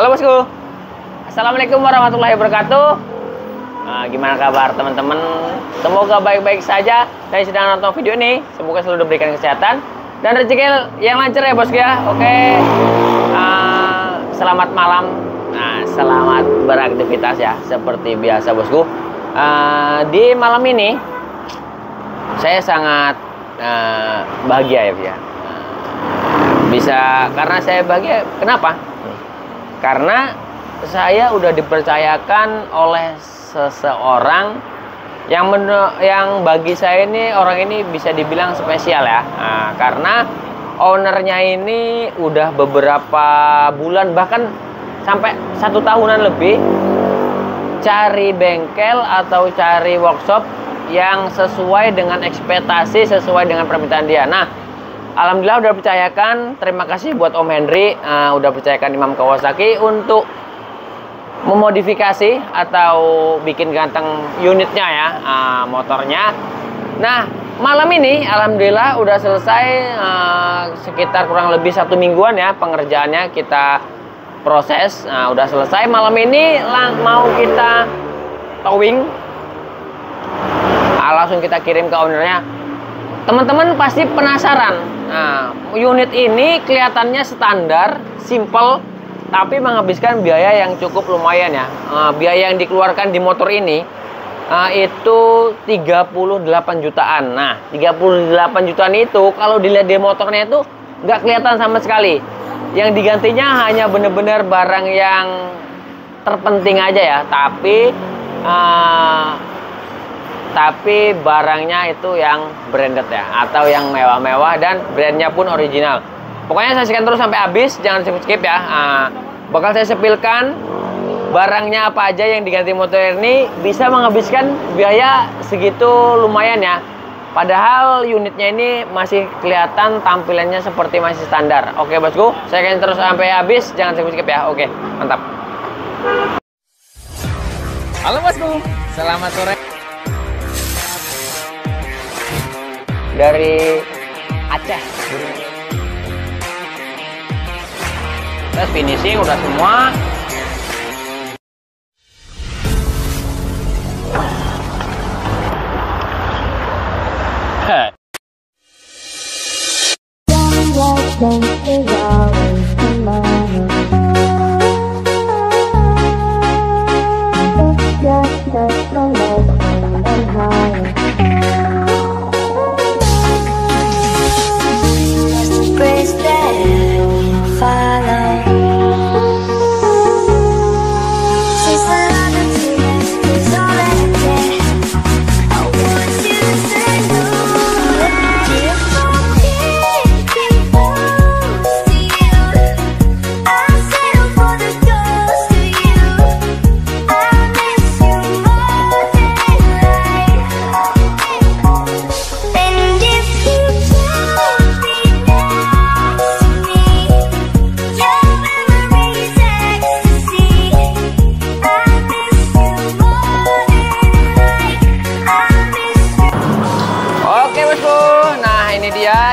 Halo bosku, assalamualaikum warahmatullahi wabarakatuh. Gimana kabar teman-teman? Semoga baik-baik saja dan sedang nonton video ini. Semoga selalu diberikan kesehatan dan rezeki yang lancar ya bosku ya. Oke, selamat malam. Selamat beraktivitas ya seperti biasa bosku. Di malam ini saya sangat bahagia ya. Bisa karena saya bahagia. Kenapa? Karena saya udah dipercayakan oleh seseorang yang bagi saya ini orang ini bisa dibilang spesial ya. Karena ownernya ini udah beberapa bulan bahkan sampai 1 tahunan lebih cari bengkel atau cari workshop yang sesuai dengan ekspektasi, sesuai dengan permintaan dia. Nah, alhamdulillah udah percayakan. Terima kasih buat Om Henry, udah percayakan Imam Kawasaki untuk memodifikasi atau bikin ganteng unitnya ya, motornya. Nah, malam ini alhamdulillah udah selesai, sekitar kurang lebih 1 mingguan ya pengerjaannya kita proses. Udah selesai. Malam ini mau kita towing, langsung kita kirim ke ownernya. Teman-teman pasti penasaran. Unit ini kelihatannya standar, simple, tapi menghabiskan biaya yang cukup lumayan ya. Biaya yang dikeluarkan di motor ini itu 38 jutaan. Nah, 38 jutaan itu kalau dilihat di motornya itu nggak kelihatan sama sekali. Yang digantinya hanya bener-bener barang yang terpenting aja ya. Tapi barangnya itu yang branded ya, atau yang mewah-mewah dan brandnya pun original. Pokoknya saksikan terus sampai habis, jangan skip ya. Bakal saya sepilkan barangnya apa aja yang diganti motor ini, bisa menghabiskan biaya segitu lumayan ya. Padahal unitnya ini masih kelihatan tampilannya seperti masih standar. Oke bosku, saya akan terus sampai habis, jangan skip ya. Oke, mantap. Halo bosku, selamat sore. Dari Aceh. Tes finishing udah semua.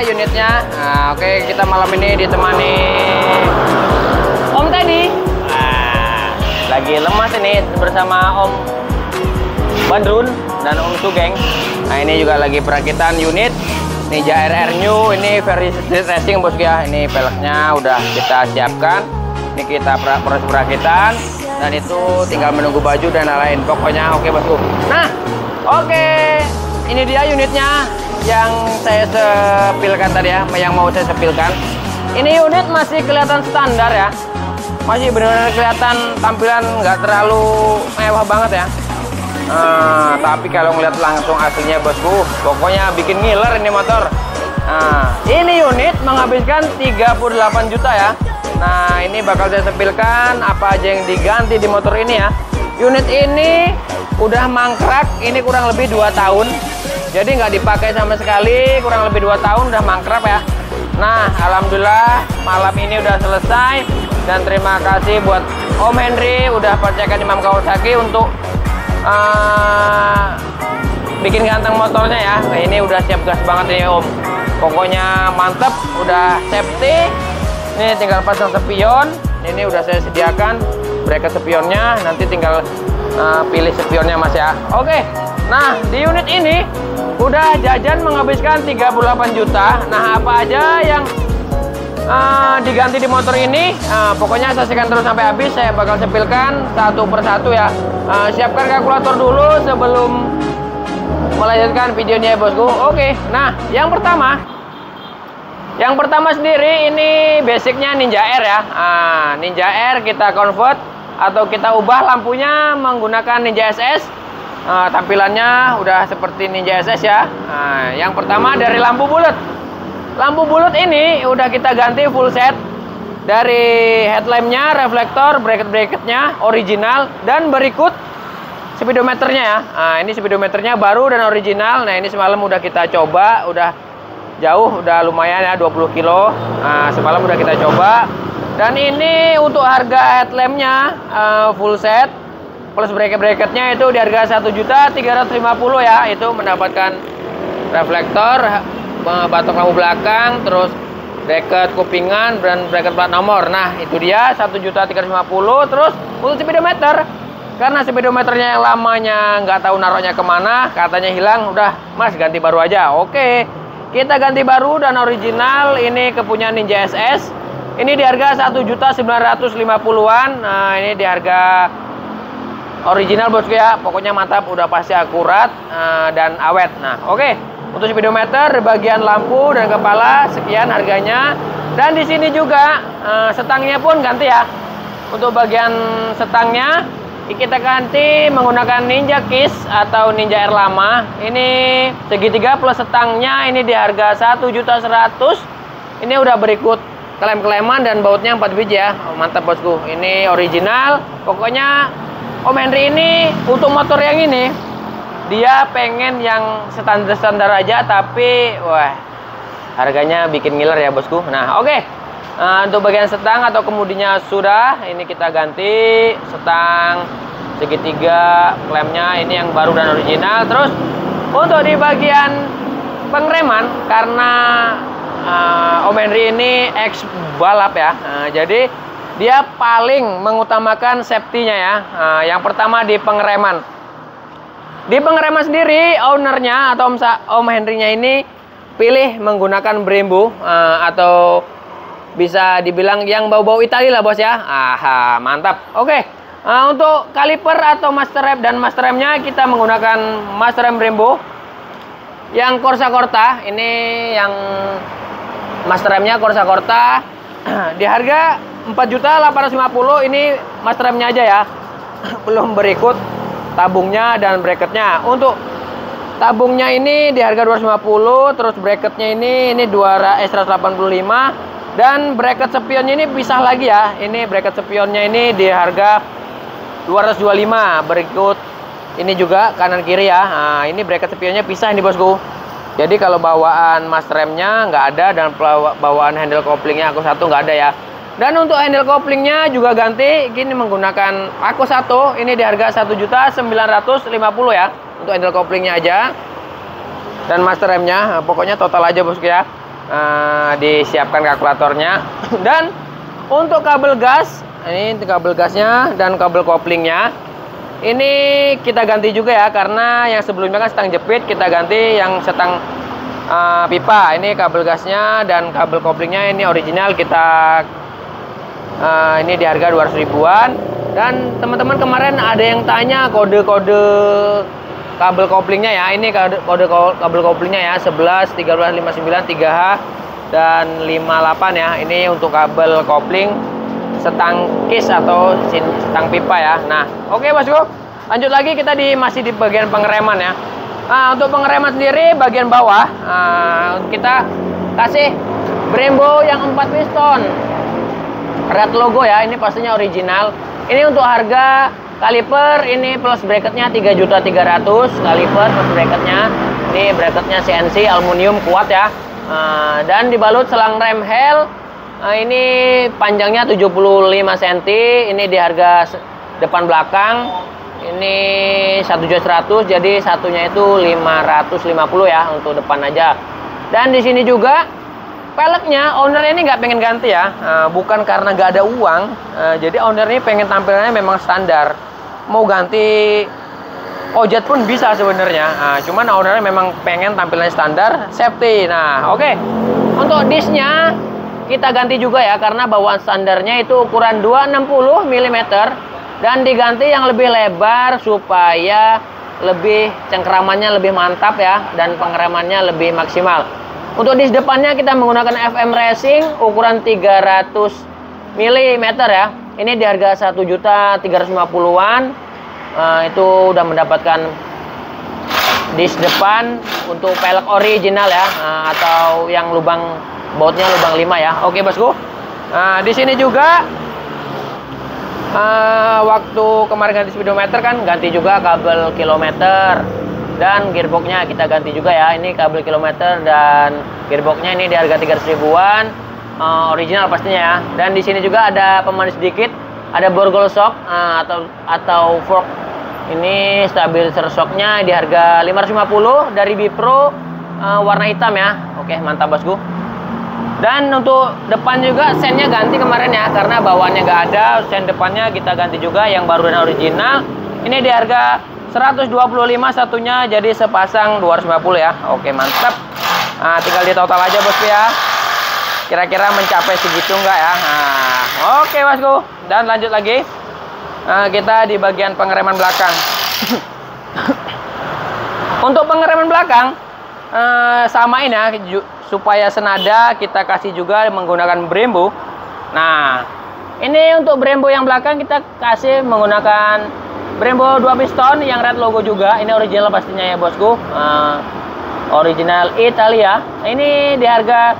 Unitnya. Oke, kita malam ini ditemani Om Teddy. Lagi lemas ini bersama Om Bandrun dan Om Sugeng. Nah, ini juga lagi perakitan unit Ninja RR New. Ini versi street racing bosku ya. Ini peleknya udah kita siapkan. Ini kita proses perakitan dan itu tinggal menunggu baju dan lain-lain. Pokoknya oke bosku. Nah, oke. Ini dia unitnya yang saya sepilkan tadi ya, yang mau saya sepilkan. Ini unit masih kelihatan standar ya, masih benar-benar kelihatan tampilan nggak terlalu mewah banget ya. Tapi kalau ngeliat langsung aslinya bosku, pokoknya bikin ngiler ini motor. Ini unit menghabiskan 38 juta ya. Nah, ini bakal saya sepilkan apa aja yang diganti di motor ini ya. Unit ini udah mangkrak, ini kurang lebih 2 tahun. Jadi nggak dipakai sama sekali, kurang lebih 2 tahun udah mangkrap ya. Nah, alhamdulillah malam ini udah selesai. Dan terima kasih buat Om Henry udah percayakan Imam Kawasaki untuk bikin ganteng motornya ya. Nah, ini udah siap gas banget nih Om. Pokoknya mantep, udah safety. Ini tinggal pasang spion. ini udah saya sediakan bracket spionnya, nanti tinggal pilih spionnya Mas ya. Oke, nah di unit ini udah jajan menghabiskan 38 juta. Nah, apa aja yang diganti di motor ini, pokoknya saksikan terus sampai habis. Saya bakal sepilkan satu persatu ya. Siapkan kalkulator dulu sebelum melanjutkan videonya ya bosku. Oke, nah yang pertama sendiri ini basicnya Ninja Air ya. Ninja Air kita convert atau kita ubah lampunya menggunakan Ninja SS. Tampilannya udah seperti Ninja SS ya. Yang pertama dari lampu bulat. Lampu bulat ini udah kita ganti full set. Dari headlampnya, reflektor, bracket-bracketnya original, dan berikut speedometernya ya. Ini speedometernya baru dan original. Nah, ini semalam udah kita coba, udah jauh, udah lumayan ya, 20 kilo. Semalam udah kita coba. Dan ini untuk harga headlampnya full set plus bracket-bracketnya itu di harga 1.350.000 ya. Itu mendapatkan reflektor, batok lampu belakang, terus bracket kupingan dan bracket plat nomor. Nah, itu dia 1.350.000. Terus untuk speedometer, karena speedometernya yang lamanya nggak tahu naruhnya kemana, katanya hilang, udah Mas ganti baru aja. Oke, kita ganti baru dan original. Ini kepunyaan Ninja SS. Ini di harga 1.950.000-an. Nah, ini di harga original bosku ya. Pokoknya mantap, udah pasti akurat dan awet. Nah, oke. Untuk speedometer, bagian lampu dan kepala sekian harganya. Dan di sini juga setangnya pun ganti ya. Untuk bagian setangnya kita ganti menggunakan Ninja Kiss atau Ninja Air lama. Ini segitiga plus setangnya ini di harga 1.100.000. Ini udah berikut klem-kleman dan bautnya 4 biji ya. Mantap bosku. Ini original. Pokoknya Om Henry ini untuk motor yang ini dia pengen yang standar-standar aja, tapi wah harganya bikin ngiler ya bosku. Nah, oke. Untuk bagian setang atau kemudinya sudah, ini kita ganti setang segitiga, klemnya ini yang baru dan original. Terus untuk di bagian pengereman, karena Om Henry ini ex balap ya, jadi dia paling mengutamakan safety-nya ya. Yang pertama di pengereman. Di pengereman sendiri, ownernya atau Om Henry-nya ini pilih menggunakan Brembo atau bisa dibilang yang bau-bau Itali lah bos ya. Mantap. Oke. Untuk kaliper atau master rem dan master remnya kita menggunakan master rem Brembo yang Corsa Corta. Ini yang master remnya Corsa Corta di harga 4.850.000. Ini master remnya aja ya. Belum berikut tabungnya dan bracketnya. Untuk tabungnya ini di harga 250, terus bracketnya ini 185, dan bracket spionnya ini pisah lagi ya. Ini bracket spionnya ini di harga 225. Berikut ini juga kanan kiri ya. Nah, ini bracket spionnya pisah ini bosku. Jadi kalau bawaan master remnya nggak ada dan bawaan handle couplingnya aku satu nggak ada ya. Dan untuk handle couplingnya juga ganti. Gini menggunakan aku satu. Ini di harga 1.950.000 ya. Untuk handle couplingnya aja. Dan master remnya. Pokoknya total aja bosku ya. Disiapkan kalkulatornya. Dan untuk kabel gas. Ini kabel gasnya dan kabel couplingnya. Ini kita ganti juga ya. Karena yang sebelumnya kan setang jepit. Kita ganti yang setang pipa. Ini kabel gasnya dan kabel couplingnya ini original. Kita ini di harga 200 ribuan. Dan teman-teman kemarin ada yang tanya kode-kode kabel couplingnya ya. Ini kode kabel couplingnya ya, 11, 13, 59, 3H dan 58 ya. Ini untuk kabel coupling setang kiss atau setang pipa ya. Nah, oke bosku. Lanjut lagi kita masih di bagian pengereman ya. Nah, untuk pengereman sendiri bagian bawah kita kasih Brembo yang 4 piston. Red logo ya, ini pastinya original. Ini untuk harga kaliper ini plus bracketnya 3.300.000 kaliper plus bracketnya. Ini bracketnya CNC aluminium kuat ya. Dan dibalut selang rem Hell. Ini panjangnya 75 cm. Ini di harga depan belakang. Ini 1.100.000, jadi satunya itu 550 ya untuk depan aja. Dan di sini juga peleknya ownernya ini nggak pengen ganti ya, bukan karena nggak ada uang. Jadi owner ini pengen tampilannya memang standar. Mau ganti ojet pun bisa sebenarnya. Cuman ownernya memang pengen tampilannya standar, safety. Nah, oke. Untuk disnya kita ganti juga ya, karena bawaan standarnya itu ukuran 260 mm dan diganti yang lebih lebar supaya lebih cengkeramannya lebih mantap ya, dan pengeremannya lebih maksimal. Untuk dis depannya kita menggunakan FM Racing ukuran 300 mm ya. Ini di harga 1.350.000-an. Itu udah mendapatkan dis depan untuk pelek original ya, atau yang lubang bautnya lubang 5 ya. Oke bosku. Nah, di sini juga waktu kemarin ganti speedometer kan ganti juga kabel kilometer, dan gearboxnya kita ganti juga ya. Ini kabel kilometer dan gearboxnya ini di harga 300.000-an, original pastinya ya. Dan di sini juga ada pemanis sedikit, ada borgol shock atau fork. Ini stabilizer shocknya di harga 550 dari Bipro, warna hitam ya. Oke, mantap bosku. Dan untuk depan juga sennya ganti kemarin ya, karena bawaannya nggak ada. Sen depannya kita ganti juga yang baru dan original. Ini di harga 125 satunya, jadi sepasang 250 ya. Oke, mantap. Nah, tinggal di total aja bosku ya. Kira-kira mencapai segitu enggak ya? Nah, oke bosku. Dan lanjut lagi. Kita di bagian pengereman belakang. Untuk pengereman belakang samain ya, supaya senada kita kasih juga menggunakan Brembo. Nah, ini untuk Brembo yang belakang kita kasih menggunakan Brembo 2 piston yang red logo juga. Ini original pastinya ya bosku, original Italia. Ini di harga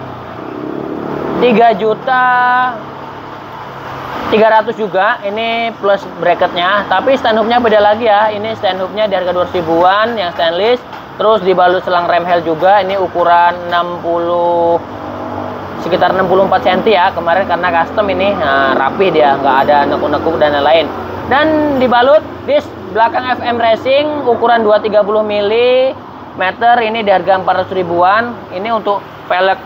3.300.000 juga. Ini plus bracketnya, tapi stand hooknya beda lagi ya. Ini stand hooknya di harga 200.000-an yang stainless. Terus dibalut selang rem hel juga. Ini ukuran 60, sekitar 64 cm ya kemarin, karena custom ini. Nah, rapih dia, nggak ada nekuk-nekuk dan lain-lain. Dan dibalut disk belakang FM Racing ukuran 230 mm. Ini di harga 400.000-an. Ini untuk pelek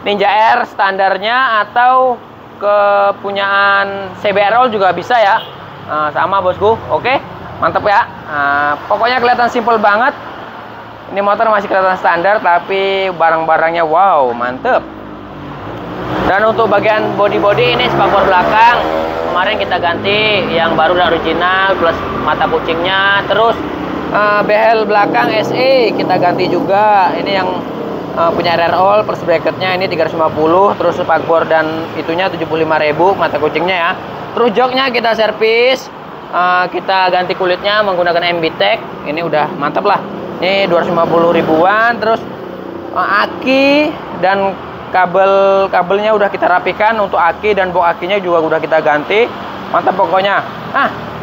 Ninja Air standarnya atau kepunyaan CBRL juga bisa ya. Sama bosku. Oke, mantap ya. Pokoknya kelihatan simple banget. Ini motor masih kelihatan standar, tapi barang-barangnya wow, mantep. Dan untuk bagian body ini spakbor belakang kemarin kita ganti yang baru dan original, plus mata kucingnya. Terus behel belakang SE kita ganti juga. Ini yang punya rear all plus bracketnya ini 350. Terus spakbor dan itunya 75.000 mata kucingnya ya. Terus joknya kita servis, kita ganti kulitnya menggunakan MBTEK. Ini udah mantap lah. Ini 250.000-an. Terus aki dan kabelnya udah kita rapikan. Untuk aki dan box akinya juga udah kita ganti. Mantap pokoknya.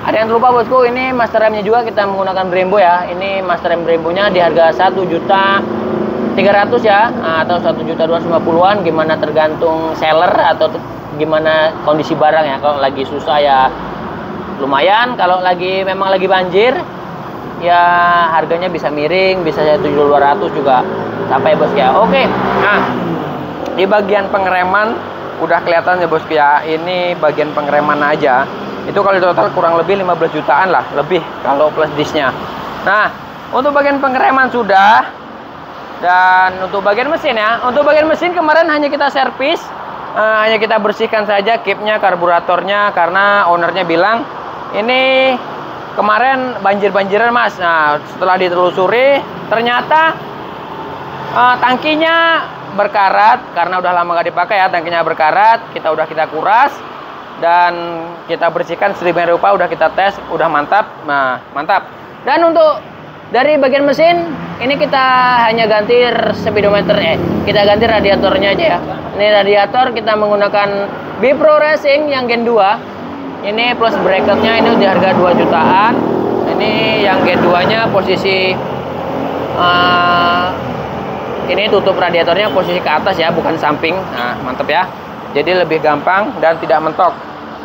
Ada yang lupa bosku, ini master remnya juga kita menggunakan Brembo ya. Ini master rem Brembonya di harga 1.300.000 ya, atau 1.250.000-an, gimana tergantung seller atau gimana kondisi barang ya. Kalau lagi susah ya lumayan, kalau memang lagi banjir ya harganya bisa miring, bisa 7.200 juga sampai bos ya. Oke. Nah, di bagian pengereman udah kelihatan ya bosku ya. Ini bagian pengereman aja itu kalau total kurang lebih 15 jutaan lah lebih kalau plus disknya. Nah, untuk bagian pengereman sudah. Dan untuk bagian mesin ya, untuk bagian mesin kemarin hanya kita servis, hanya kita bersihkan saja kipnya, karburatornya, karena ownernya bilang ini kemarin banjir-banjiran mas. Nah, setelah ditelusuri ternyata tangkinya berkarat, karena udah lama gak dipakai ya. Tangkinya berkarat, kita kuras dan kita bersihkan sedemikian rupa, udah kita tes, udah mantap. Nah, mantap. Dan untuk dari bagian mesin ini kita hanya ganti speedometer, kita ganti radiatornya aja ya. Ini radiator kita menggunakan Bipro Racing yang Gen 2. Ini plus bracketnya ini di harga 2 jutaan. Ini yang Gen 2 nya posisi ini tutup radiatornya posisi ke atas ya, bukan samping. Nah, mantap ya. Jadi lebih gampang dan tidak mentok.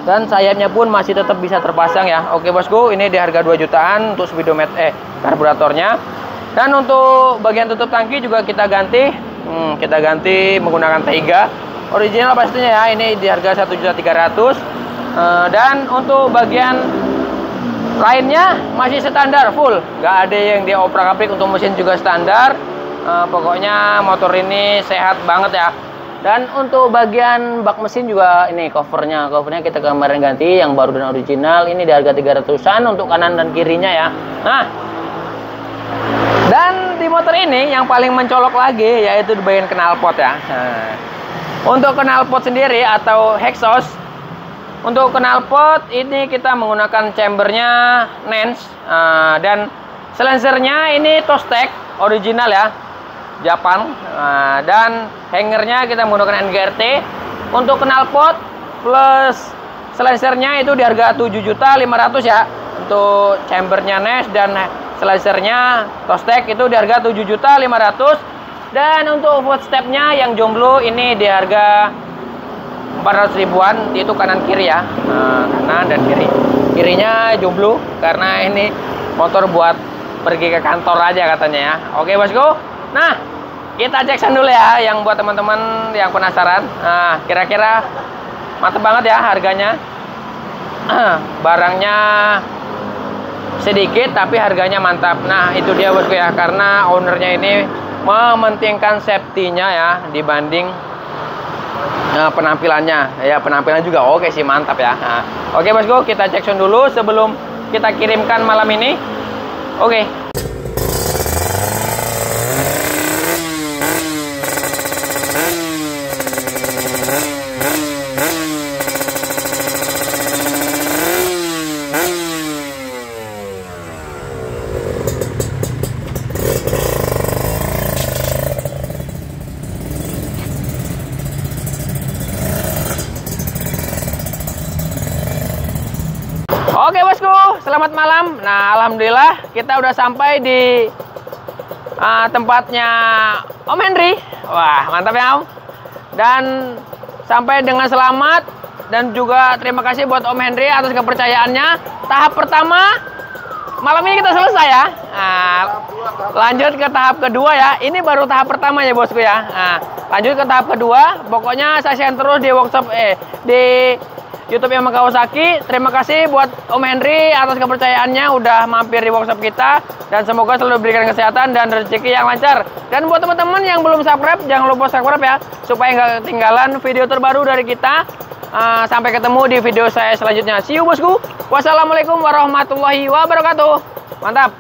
Dan sayapnya pun masih tetap bisa terpasang ya. Oke bosku, ini di harga 2 jutaan untuk speedometer karburatornya. Dan untuk bagian tutup tangki juga kita ganti. Kita ganti menggunakan Taiga original pastinya ya. Ini di harga 1.300.000. Dan untuk bagian lainnya masih standar full, nggak ada yang dioprak-aprik. Untuk mesin juga standar. Pokoknya motor ini sehat banget ya. Dan untuk bagian bak mesin juga ini covernya kita kemarin ganti yang baru dan original. Ini di harga 300-an untuk kanan dan kirinya ya. Nah, dan di motor ini yang paling mencolok lagi yaitu di bagian knalpot ya. Nah, untuk knalpot sendiri atau exhaust, untuk knalpot ini kita menggunakan chambernya Nance, dan silencernya ini Tostec original ya, Japan. Dan hangernya kita menggunakan NGRT. Untuk knalpot plus silencernya itu di harga 7.500.000 ya. Untuk chambernya Nance dan silencernya Tostec itu di harga 7.500.000. Dan untuk footstepnya yang jomblo ini di harga 400.000-an, itu kanan kiri ya. Kanan dan kiri. Kirinya jomblo karena ini motor buat pergi ke kantor aja katanya ya. Oke bosku. Nah, kita cek dulu ya yang buat teman-teman yang penasaran. Nah, kira-kira mantep banget ya harganya. Barangnya sedikit tapi harganya mantap. Nah, itu dia bosku ya, karena ownernya ini mementingkan safety-nya ya dibanding penampilannya. Ya, penampilan juga oke sih, mantap ya. Nah, oke bosku, kita cek sound dulu sebelum kita kirimkan malam ini. Oke. Oke bosku, selamat malam. Nah, alhamdulillah kita udah sampai di tempatnya Om Henry. Wah, mantap ya Om. Dan sampai dengan selamat. Dan juga terima kasih buat Om Henry atas kepercayaannya. Tahap pertama malam ini kita selesai ya. Nah, lanjut ke tahap kedua ya. Ini baru tahap pertama ya bosku ya. Nah, lanjut ke tahap kedua. Pokoknya saya share terus di workshop di YouTube yang Kawasaki. Terima kasih buat Om Henry atas kepercayaannya udah mampir di workshop kita, dan semoga selalu diberikan kesehatan dan rezeki yang lancar. Dan buat teman-teman yang belum subscribe, jangan lupa subscribe ya, supaya nggak ketinggalan video terbaru dari kita. Sampai ketemu di video saya selanjutnya. See you bosku. Wassalamualaikum warahmatullahi wabarakatuh. Mantap.